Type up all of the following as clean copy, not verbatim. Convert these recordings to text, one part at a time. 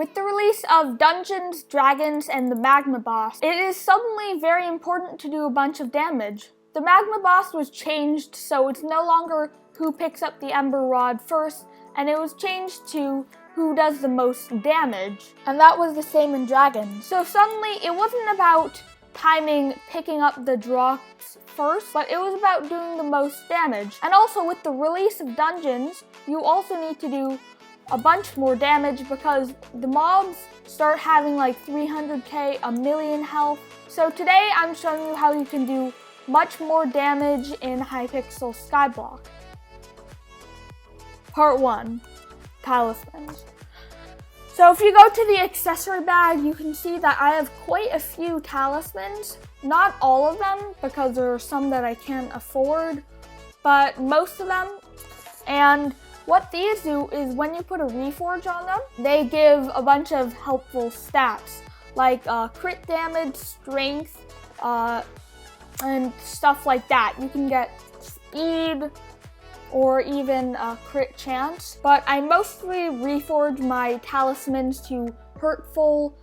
With the release of Dungeons, Dragons, and the Magma Boss, it is suddenly very important to do a bunch of damage. The Magma Boss was changed, so it's no longer who picks up the Ember Rod first, and it was changed to who does the most damage, and that was the same in Dragons. So suddenly, it wasn't about timing picking up the drops first, but it was about doing the most damage. And also with the release of Dungeons, you also need to do a bunch more damage because the mobs start having like 300k, a million health. So today I'm showing you how you can do much more damage in Hypixel Skyblock. Part 1, Talismans. So if you go to the accessory bag, you can see that I have quite a few talismans. Not all of them, because there are some that I can't afford, but most of them. And what these do is when you put a reforge on them, they give a bunch of helpful stats, like crit damage, strength, and stuff like that. You can get speed, or even a crit chance, but I mostly reforge my talismans to hurtful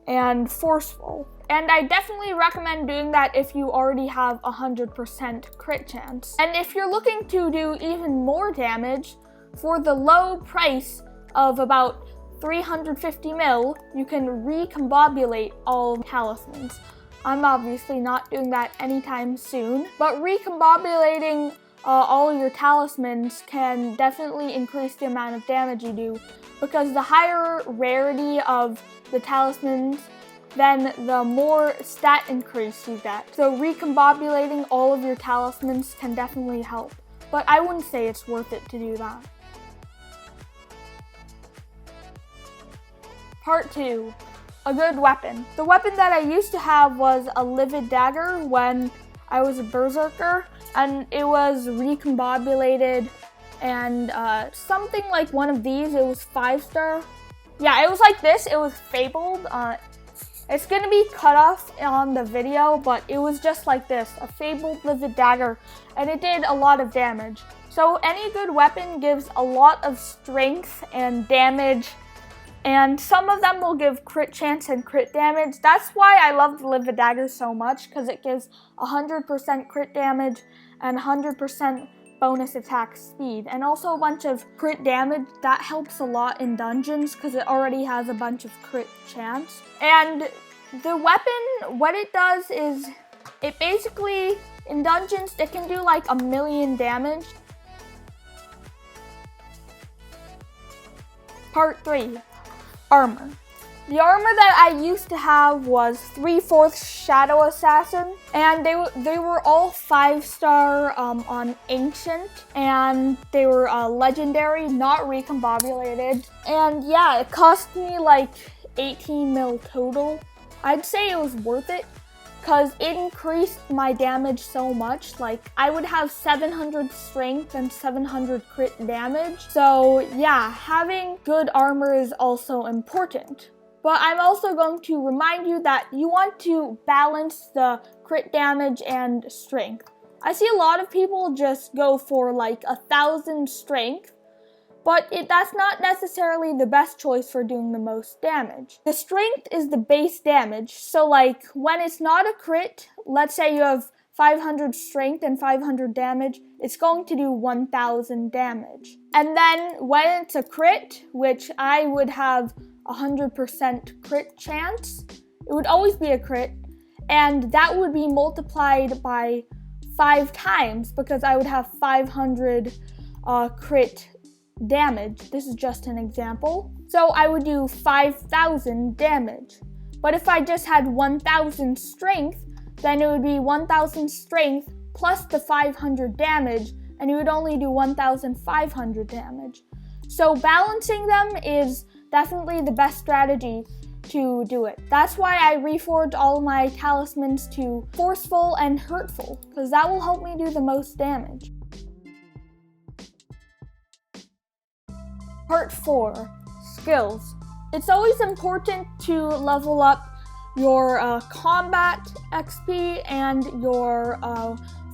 and forceful. And I definitely recommend doing that if you already have 100% crit chance. And if you're looking to do even more damage, for the low price of about 350 mil, you can recombobulate all talismans. I'm obviously not doing that anytime soon, but recombobulating all your talismans can definitely increase the amount of damage you do, because the higher rarity of the talismans, then the more stat increase you get. So recombobulating all of your talismans can definitely help, but I wouldn't say it's worth it to do that. Part 2, a good weapon. The weapon that I used to have was a livid dagger when I was a berserker, and it was recombobulated, and something like one of these. It was 5-star. Yeah, it was like this. It was fabled. It's gonna be cut off on the video, but it was just like this, a fabled livid dagger, and it did a lot of damage. So any good weapon gives a lot of strength and damage, and some of them will give crit chance and crit damage. That's why I love the livid dagger so much, because it gives 100% crit damage and 100% bonus attack speed, and also a bunch of crit damage. That helps a lot in dungeons because it already has a bunch of crit chance. And the weapon, what it does is, it basically, in dungeons, it can do like 1,000,000 damage. Part 3, armor. The armor that I used to have was 3/4 Shadow Assassin, and they were all 5-star on Ancient, and they were legendary, not recombobulated. And yeah, it cost me like 18 mil total. I'd say it was worth it, because it increased my damage so much. Like, I would have 700 strength and 700 crit damage. So yeah, having good armor is also important. But I'm also going to remind you that you want to balance the crit damage and strength. I see a lot of people just go for like 1,000 strength, but that's not necessarily the best choice for doing the most damage. The strength is the base damage, so like when it's not a crit, let's say you have 500 strength and 500 damage, it's going to do 1,000 damage. And then when it's a crit, which I would have 100% crit chance, it would always be a crit, and that would be multiplied by 5 times because I would have 500 crit damage. This is just an example. So I would do 5,000 damage. But if I just had 1,000 strength, then it would be 1,000 strength plus the 500 damage, and you would only do 1,500 damage. So balancing them is definitely the best strategy to do it. That's why I reforged all of my talismans to forceful and hurtful, because that will help me do the most damage. Part 4, skills. It's always important to level up your combat XP and your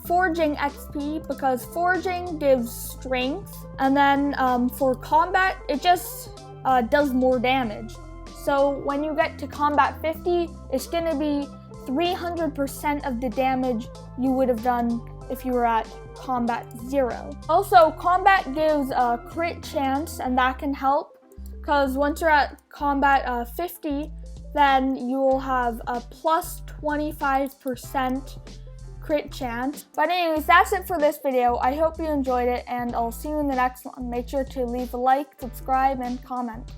forging XP, because forging gives strength, and then for combat, it just does more damage. So when you get to combat 50, it's gonna be 300% of the damage you would have done if you were at combat 0. Also, combat gives a crit chance, and that can help, because once you're at combat 50, then you will have a plus 25% crit chance. But anyways, that's it for this video. I hope you enjoyed it, and I'll see you in the next one. Make sure to leave a like, subscribe, and comment.